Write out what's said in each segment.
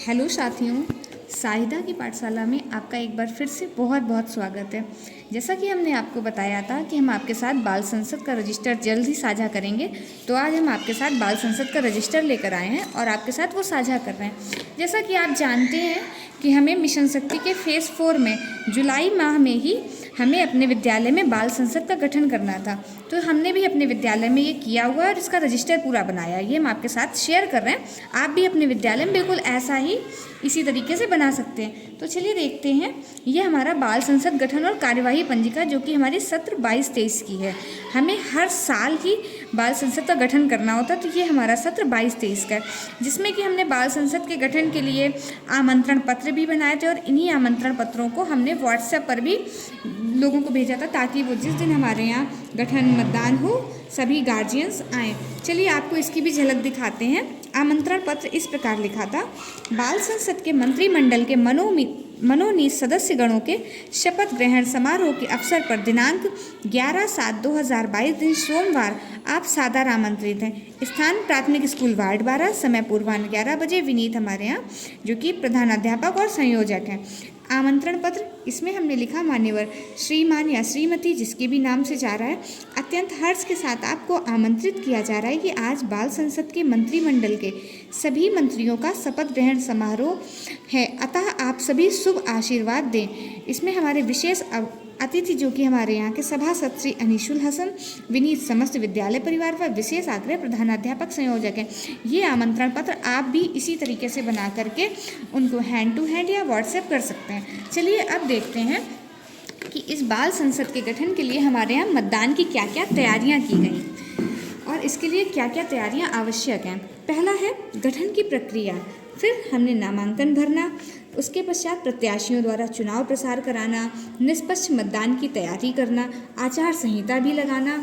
Hello साथियों, साहिदा की पाठशाला में आपका एक बार फिर से बहुत बहुत स्वागत है। जैसा कि हमने आपको बताया था कि हम आपके साथ बाल संसद का रजिस्टर जल्द ही साझा करेंगे, तो आज हम आपके साथ बाल संसद का रजिस्टर लेकर आए हैं और आपके साथ वो साझा कर रहे हैं। जैसा कि आप जानते हैं कि हमें मिशन शक्ति के फेज़ 4 में जुलाई माह में ही हमें अपने विद्यालय में बाल संसद का गठन करना था, तो हमने भी अपने विद्यालय में ये किया हुआ है और इसका रजिस्टर पूरा बनाया है। ये हम आपके साथ शेयर कर रहे हैं। आप भी अपने विद्यालय में बिल्कुल ऐसा ही इसी तरीके से बना सकते हैं। तो चलिए देखते हैं, ये हमारा बाल संसद गठन और कार्यवाही पंजिका जो कि हमारी सत्र 22-23 की है। हमें हर साल ही बाल संसद का गठन करना होता है, तो ये हमारा सत्र 22-23 का है, जिसमें कि हमने बाल संसद के गठन के लिए आमंत्रण पत्र भी बनाए थे और इन्हीं आमंत्रण पत्रों को हमने व्हाट्सएप पर भी लोगों को भेजा था, ताकि वो जिस दिन हमारे यहाँ गठन मतदान हो सभी गार्जियंस आएँ। चलिए आपको इसकी भी झलक दिखाते हैं। आमंत्रण पत्र इस प्रकार लिखा था: बाल संसद के मंत्रिमंडल के मनोनीत सदस्यगणों के शपथ ग्रहण समारोह के अवसर पर दिनांक 11/7/2022 दिन सोमवार आप सादर आमंत्रित हैं। स्थान प्राथमिक स्कूल वार्ड 12, समय पूर्वाह्न 11 बजे। विनीत हमारे यहाँ जो कि प्रधानाध्यापक और संयोजक हैं। आमंत्रण पत्र इसमें हमने लिखा: मान्यवर श्रीमान या श्रीमती जिसके भी नाम से जा रहा है, अत्यंत हर्ष के साथ आपको आमंत्रित किया जा रहा है कि आज बाल संसद के मंत्रिमंडल के सभी मंत्रियों का शपथ ग्रहण समारोह है, अतः आप सभी शुभ आशीर्वाद दें। इसमें हमारे विशेष अतिथि जो कि हमारे यहाँ के सभासद श्री अनीशुल हसन, विनीत समस्त विद्यालय परिवार व विशेष आग्रह प्रधानाध्यापक संयोजक हैं। ये आमंत्रण पत्र आप भी इसी तरीके से बना करके उनको हैंड टू हैंड या व्हाट्सएप कर सकते हैं। चलिए अब देखते हैं कि इस बाल संसद के गठन के लिए हमारे यहाँ मतदान की क्या क्या तैयारियाँ की गई और इसके लिए क्या क्या तैयारियाँ आवश्यक हैं। पहला है गठन की प्रक्रिया, फिर हमने नामांकन भरना, उसके पश्चात प्रत्याशियों द्वारा चुनाव प्रसार कराना, निष्पक्ष मतदान की तैयारी करना, आचार संहिता भी लगाना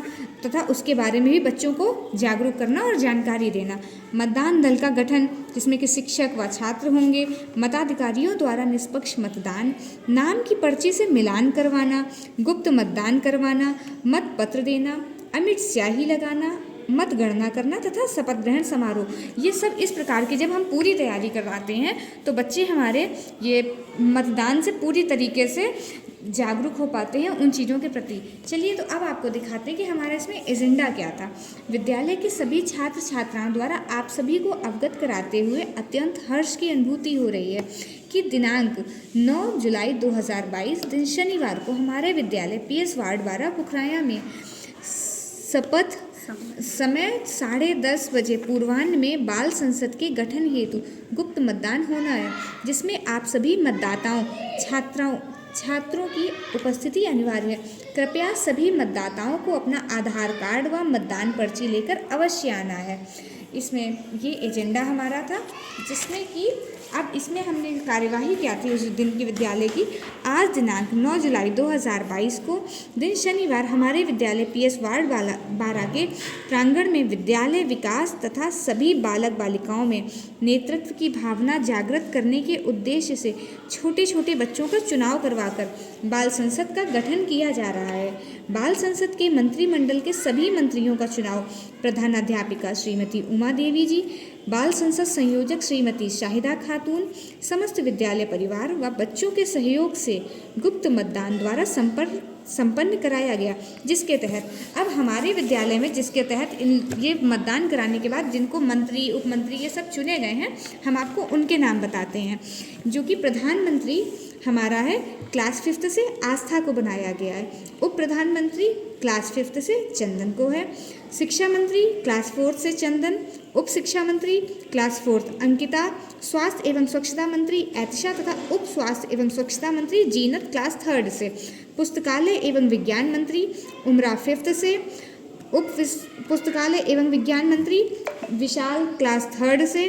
तथा उसके बारे में भी बच्चों को जागरूक करना और जानकारी देना। मतदान दल का गठन जिसमें कि शिक्षक व छात्र होंगे, मताधिकारियों द्वारा निष्पक्ष मतदान, नाम की पर्ची से मिलान करवाना, गुप्त मतदान करवाना, मत पत्र देना, अमिट स्याही लगाना, मत गणना करना तथा शपथ ग्रहण समारोह। ये सब इस प्रकार के जब हम पूरी तैयारी करवाते हैं तो बच्चे हमारे ये मतदान से पूरी तरीके से जागरूक हो पाते हैं उन चीज़ों के प्रति। चलिए तो अब आपको दिखाते हैं कि हमारा इसमें एजेंडा क्या था। विद्यालय के सभी छात्र छात्राओं द्वारा आप सभी को अवगत कराते हुए अत्यंत हर्ष की अनुभूति हो रही है कि दिनांक 9 जुलाई 2022 दिन शनिवार को हमारे विद्यालय PS वार्ड 12 पुखराया में शपथ समय 10:30 बजे पूर्वाह्न में बाल संसद के गठन हेतु गुप्त मतदान होना है, जिसमें आप सभी मतदाताओं छात्रों की उपस्थिति अनिवार्य है। कृपया सभी मतदाताओं को अपना आधार कार्ड व मतदान पर्ची लेकर अवश्य आना है। इसमें ये एजेंडा हमारा था, जिसमें कि अब इसमें हमने कार्यवाही क्या थी उस दिन की विद्यालय की। आज दिनांक 9 जुलाई 2022 को दिन शनिवार हमारे विद्यालय PS वार्ड 12 के प्रांगण में विद्यालय विकास तथा सभी बालक बालिकाओं में नेतृत्व की भावना जागृत करने के उद्देश्य से छोटे छोटे बच्चों का चुनाव करवाकर बाल संसद का गठन किया जा रहा है। बाल संसद के मंत्रिमंडल के सभी मंत्रियों का चुनाव प्रधानाध्यापिका श्रीमती उमा देवी जी, बाल संसद संयोजक श्रीमती शाहिदा खातून, समस्त विद्यालय परिवार व बच्चों के सहयोग से गुप्त मतदान द्वारा संपन्न कराया गया, जिसके तहत अब हमारे विद्यालय में ये मतदान कराने के बाद जिनको मंत्री उप मंत्री ये सब चुने गए हैं, हम आपको उनके नाम बताते हैं। जो कि प्रधानमंत्री हमारा है क्लास 5th से आस्था को बनाया गया है। उप प्रधानमंत्री क्लास 5th से चंदन को है। शिक्षा मंत्री क्लास 4th से चंदन, उप शिक्षा मंत्री क्लास 4th अंकिता, स्वास्थ्य एवं स्वच्छता मंत्री ऐतिशा तथा उप स्वास्थ्य एवं स्वच्छता मंत्री जीनत क्लास 3rd से। पुस्तकालय एवं विज्ञान मंत्री उमरा 5th से। उप पुस्तकालय एवं विज्ञान मंत्री विशाल क्लास 3rd से।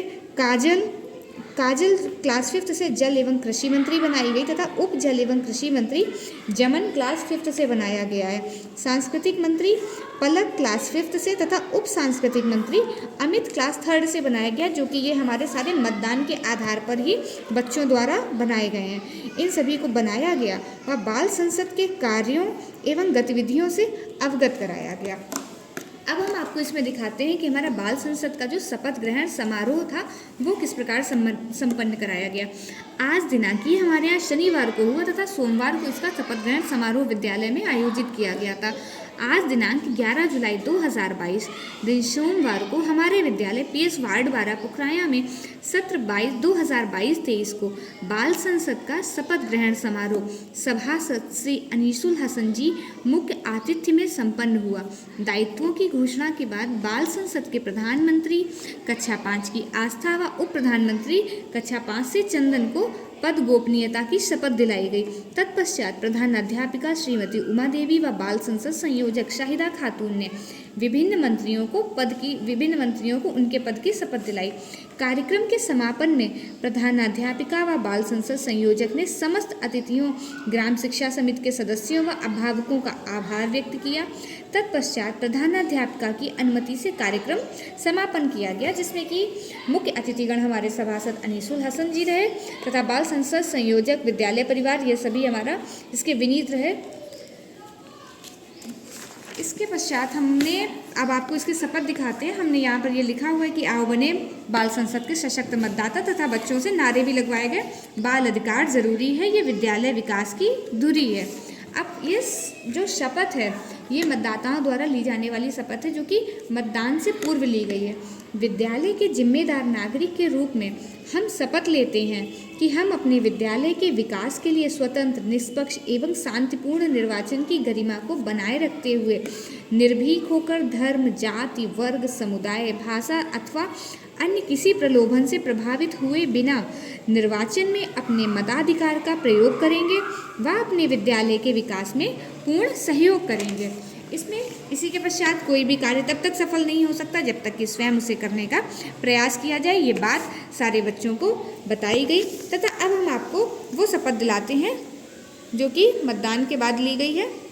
काजल क्लास 5th से जल एवं कृषि मंत्री बनाई गई तथा उप जल एवं कृषि मंत्री जमन क्लास 5th से बनाया गया है। सांस्कृतिक मंत्री पलक क्लास 5th से तथा उप सांस्कृतिक मंत्री अमित क्लास 3rd से बनाया गया, जो कि ये हमारे सारे मतदान के आधार पर ही बच्चों द्वारा बनाए गए हैं। इन सभी को बनाया गया व बाल संसद के कार्यों एवं गतिविधियों से अवगत कराया गया। अब हम आपको इसमें दिखाते हैं कि हमारा बाल संसद का जो शपथ ग्रहण समारोह था वो किस प्रकार संपन्न कराया गया। आज दिनांक ये हमारे यहाँ शनिवार को हुआ तथा सोमवार को इसका शपथ ग्रहण समारोह विद्यालय में आयोजित किया गया था। आज दिनांक 11 जुलाई 2022 दिन सोमवार को हमारे विद्यालय PS वार्ड 12 पुखराया में सत्र 2022-23 को बाल संसद का शपथ ग्रहण समारोह सभासद श्री अनीसुल हसन जी मुख्य आतिथ्य में संपन्न हुआ। दायित्वों की घोषणा के बाद बाल संसद के प्रधानमंत्री कक्षा 5 की आस्था व उप प्रधानमंत्री कक्षा 5 से चंदन को पद गोपनीयता की शपथ दिलाई गई। तत्पश्चात प्रधान अध्यापिका श्रीमती उमा देवी व बाल संसद संयोजक शाहिदा खातून ने विभिन्न मंत्रियों को उनके पद की शपथ दिलाई। कार्यक्रम के समापन में प्रधानाध्यापिका व बाल संसद संयोजक ने समस्त अतिथियों, ग्राम शिक्षा समिति के सदस्यों व अभिभावकों का आभार व्यक्त किया। तत्पश्चात प्रधानाध्यापिका की अनुमति से कार्यक्रम समापन किया गया, जिसमें कि मुख्य अतिथिगण हमारे सभासद अनीसुल हसन जी रहे तथा बाल संसद संयोजक, विद्यालय परिवार, ये सभी हमारा इसके विनीत रहे। इसके पश्चात हमने अब आपको इसकी शपथ दिखाते हैं। हमने यहाँ पर ये लिखा हुआ है कि आओ बने बाल संसद के सशक्त मतदाता तथा बच्चों से नारे भी लगवाए गए। बाल अधिकार जरूरी है, ये विद्यालय विकास की धुरी है। अब ये जो शपथ है ये मतदाताओं द्वारा ली जाने वाली शपथ है, जो कि मतदान से पूर्व ली गई है। विद्यालय के जिम्मेदार नागरिक के रूप में हम शपथ लेते हैं कि हम अपने विद्यालय के विकास के लिए स्वतंत्र, निष्पक्ष एवं शांतिपूर्ण निर्वाचन की गरिमा को बनाए रखते हुए निर्भीक होकर धर्म, जाति, वर्ग, समुदाय, भाषा अथवा अन्य किसी प्रलोभन से प्रभावित हुए बिना निर्वाचन में अपने मताधिकार का प्रयोग करेंगे व अपने विद्यालय के विकास में पूर्ण सहयोग करेंगे। इसमें इसी के पश्चात कोई भी कार्य तब तक सफल नहीं हो सकता जब तक कि स्वयं उसे करने का प्रयास किया जाए। ये बात सारे बच्चों को बताई गई तथा अब हम आपको वो शपथ दिलाते हैं जो कि मतदान के बाद ली गई है।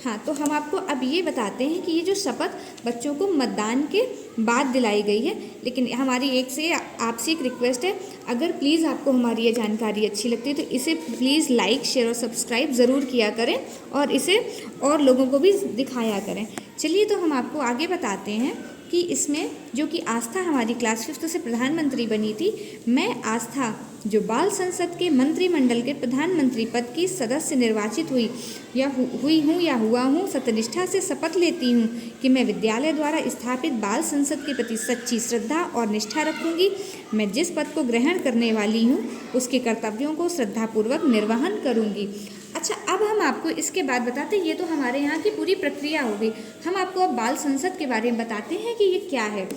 हाँ, तो हम आपको अब ये बताते हैं कि ये जो शपथ बच्चों को मतदान के बाद दिलाई गई है, लेकिन हमारी आपसे एक रिक्वेस्ट है, अगर प्लीज़ आपको हमारी ये जानकारी अच्छी लगती है तो इसे प्लीज़ लाइक, शेयर और सब्सक्राइब ज़रूर किया करें और इसे और लोगों को भी दिखाया करें। चलिए तो हम आपको आगे बताते हैं कि इसमें जो कि आस्था हमारी क्लास 5 से प्रधानमंत्री बनी थी, मैं आस्था जो बाल संसद के मंत्रिमंडल के प्रधानमंत्री पद की सदस्य निर्वाचित हुई या हुआ हूँ, सत्यनिष्ठा से शपथ लेती हूँ कि मैं विद्यालय द्वारा स्थापित बाल संसद के प्रति सच्ची श्रद्धा और निष्ठा रखूँगी। मैं जिस पद को ग्रहण करने वाली हूँ उसके कर्तव्यों को श्रद्धापूर्वक निर्वहन करूँगी। अच्छा, अब हम आपको इसके बाद बताते हैं, ये तो हमारे यहाँ की पूरी प्रक्रिया हो गई। हम आपको अब बाल संसद के बारे में बताते हैं कि ये क्या है।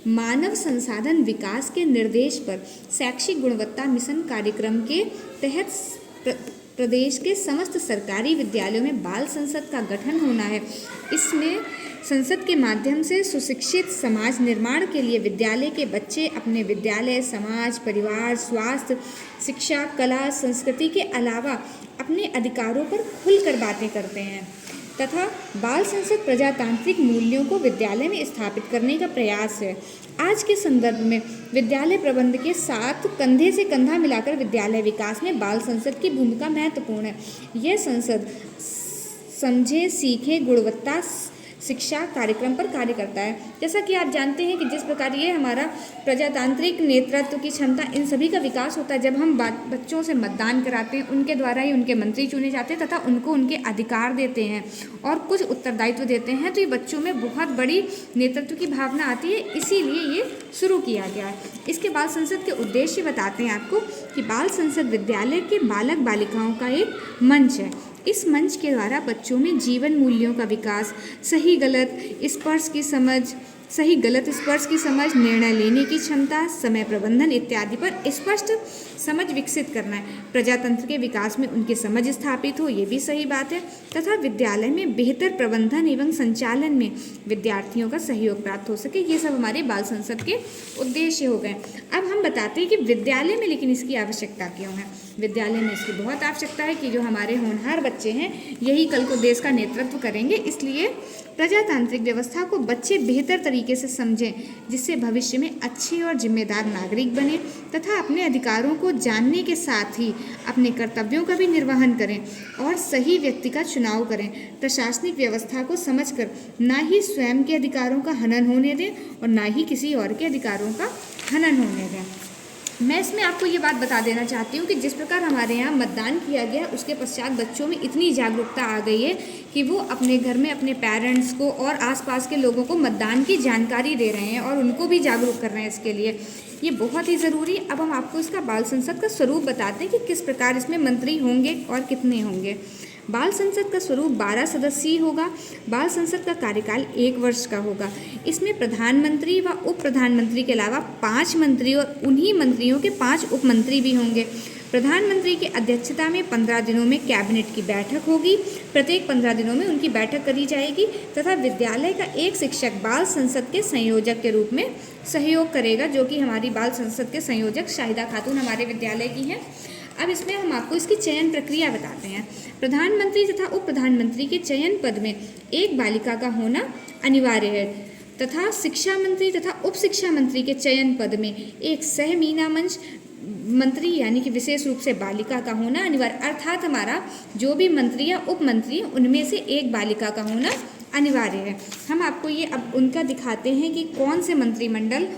मानव संसाधन विकास के निर्देश पर शैक्षिक गुणवत्ता मिशन कार्यक्रम के तहत प्रदेश के समस्त सरकारी विद्यालयों में बाल संसद का गठन होना है। इसमें संसद के माध्यम से सुशिक्षित समाज निर्माण के लिए विद्यालय के बच्चे अपने विद्यालय, समाज, परिवार, स्वास्थ्य, शिक्षा, कला, संस्कृति के अलावा अपने अधिकारों पर खुलकर बातें करते हैं तथा बाल संसद प्रजातांत्रिक मूल्यों को विद्यालय में स्थापित करने का प्रयास है। आज के संदर्भ में विद्यालय प्रबंध के साथ कंधे से कंधा मिलाकर विद्यालय विकास में बाल संसद की भूमिका महत्वपूर्ण है। यह संसद समझे, सीखे, गुणवत्ता शिक्षा कार्यक्रम पर कार्य करता है। जैसा कि आप जानते हैं कि जिस प्रकार ये हमारा प्रजातांत्रिक नेतृत्व की क्षमता, इन सभी का विकास होता है जब हम बच्चों से मतदान कराते हैं, उनके द्वारा ही उनके मंत्री चुने जाते हैं तथा उनको उनके अधिकार देते हैं और कुछ उत्तरदायित्व देते हैं, तो ये बच्चों में बहुत बड़ी नेतृत्व की भावना आती है। इसीलिए ये शुरू किया गया है। इसके बाल संसद के उद्देश्य बताते हैं आपको कि बाल संसद विद्यालय के बालक बालिकाओं का एक मंच है। इस मंच के द्वारा बच्चों में जीवन मूल्यों का विकास, सही गलत स्पर्श की समझ, निर्णय लेने की क्षमता, समय प्रबंधन इत्यादि पर स्पष्ट समझ विकसित करना है। प्रजातंत्र के विकास में उनकी समझ स्थापित हो, ये भी सही बात है, तथा विद्यालय में बेहतर प्रबंधन एवं संचालन में विद्यार्थियों का सहयोग प्राप्त हो सके। ये सब हमारे बाल संसद के उद्देश्य हो गए। अब हम बताते हैं कि विद्यालय में लेकिन इसकी आवश्यकता क्यों है। विद्यालय में इसकी बहुत आवश्यकता है कि जो हमारे होनहार बच्चे हैं यही कल को देश का नेतृत्व करेंगे। इसलिए प्रजातांत्रिक व्यवस्था को बच्चे बेहतर तरीके से समझें, जिससे भविष्य में अच्छे और जिम्मेदार नागरिक बने तथा अपने अधिकारों को जानने के साथ ही अपने कर्तव्यों का भी निर्वहन करें और सही व्यक्ति का चुनाव करें। प्रशासनिक व्यवस्था को समझकर ना ही स्वयं के अधिकारों का हनन होने दें और ना ही किसी और के अधिकारों का हनन होने दें। मैं इसमें आपको ये बात बता देना चाहती हूँ कि जिस प्रकार हमारे यहाँ मतदान किया गया उसके पश्चात बच्चों में इतनी जागरूकता आ गई है कि वो अपने घर में अपने पेरेंट्स को और आसपास के लोगों को मतदान की जानकारी दे रहे हैं और उनको भी जागरूक कर रहे हैं इसके लिए। ये बहुत ही ज़रूरी। अब हम आपको इसका बाल संसद का स्वरूप बताते हैं कि किस प्रकार इसमें मंत्री होंगे और कितने होंगे। बाल संसद का स्वरूप 12 सदस्यीय होगा। बाल संसद का कार्यकाल 1 वर्ष का होगा। इसमें प्रधानमंत्री व उप प्रधानमंत्री के अलावा 5 मंत्री और उन्हीं मंत्रियों के 5 उप मंत्री भी होंगे। प्रधानमंत्री की अध्यक्षता में 15 दिनों में कैबिनेट की बैठक होगी। प्रत्येक 15 दिनों में उनकी बैठक करी जाएगी तथा विद्यालय का एक शिक्षक बाल संसद के संयोजक के रूप में सहयोग करेगा, जो कि हमारी बाल संसद के संयोजक शाहिदा खातून हमारे विद्यालय की हैं। अब इसमें हम आपको इसकी चयन प्रक्रिया बताते हैं। प्रधानमंत्री तथा उप प्रधानमंत्री के चयन पद में एक बालिका का होना अनिवार्य है तथा शिक्षा मंत्री तथा उप शिक्षा मंत्री के चयन पद में एक सहमीना मंच मंत्री यानी कि विशेष रूप से बालिका का होना अनिवार्य, अर्थात हमारा जो भी मंत्री या उप मंत्री उनमें से एक बालिका का होना अनिवार्य है। हम आपको ये अब उनका दिखाते हैं कि कौन से मंत्रिमंडल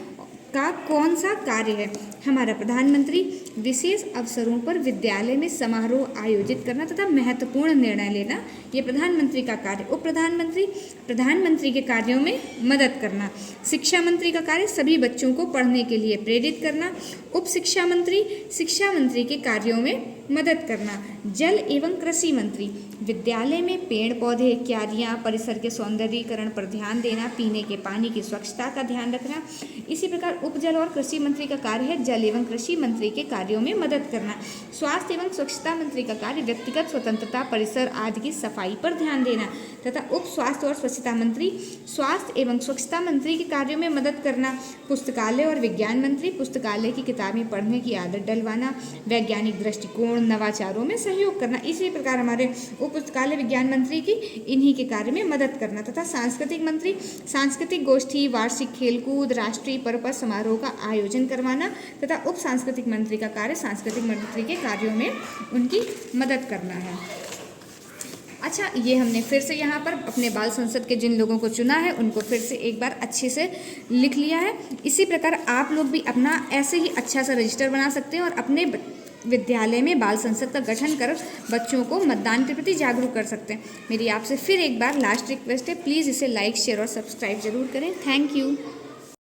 का कौन सा कार्य है। हमारा प्रधानमंत्री विशेष अवसरों पर विद्यालय में समारोह आयोजित करना तथा महत्वपूर्ण निर्णय लेना, ये प्रधानमंत्री का कार्य। उप प्रधानमंत्री प्रधानमंत्री के कार्यों में मदद करना। शिक्षा मंत्री का कार्य सभी बच्चों को पढ़ने के लिए प्रेरित करना। उप शिक्षा मंत्री के कार्यों में मदद करना। जल एवं कृषि मंत्री विद्यालय में पेड़ पौधे, क्यारियाँ, परिसर के सौंदर्यीकरण पर ध्यान देना, पीने के पानी की स्वच्छता का ध्यान रखना। इसी प्रकार उपजल और कृषि मंत्री का कार्य है जल एवं कृषि मंत्री के कार्यों में मदद करना। स्वास्थ्य एवं स्वच्छता मंत्री का कार्य व्यक्तिगत स्वतंत्रता, परिसर आदि की सफाई पर ध्यान देना तथा उप स्वास्थ्य और स्वच्छता मंत्री स्वास्थ्य एवं स्वच्छता मंत्री के कार्यों में मदद करना। पुस्तकालय और विज्ञान मंत्री पुस्तकालय की किताबें पढ़ने की आदत डलवाना, वैज्ञानिक दृष्टिकोण, नवाचारों में सहयोग करना। इसी प्रकार हमारे उप पुस्तकालय विज्ञान मंत्री की इन्हीं के कार्य में मदद करना। तथा सांस्कृतिक मंत्री सांस्कृतिक गोष्ठी, वार्षिक खेलकूद, राष्ट्रीय पर्व समारोह का आयोजन करवाना तथा उप सांस्कृतिक मंत्री का कार्य सांस्कृतिक मंत्री के कार्यों में उनकी मदद करना है। अच्छा, ये हमने फिर से यहाँ पर अपने बाल संसद के जिन लोगों को चुना है उनको फिर से एक बार अच्छे से लिख लिया है। इसी प्रकार आप लोग भी अपना ऐसे ही अच्छा सा रजिस्टर बना सकते हैं और अपने विद्यालय में बाल संसद का गठन कर बच्चों को मतदान के प्रति जागरूक कर सकते हैं। मेरी आपसे फिर एक बार लास्ट रिक्वेस्ट है, प्लीज़ इसे लाइक, शेयर और सब्सक्राइब जरूर करें। Thank you.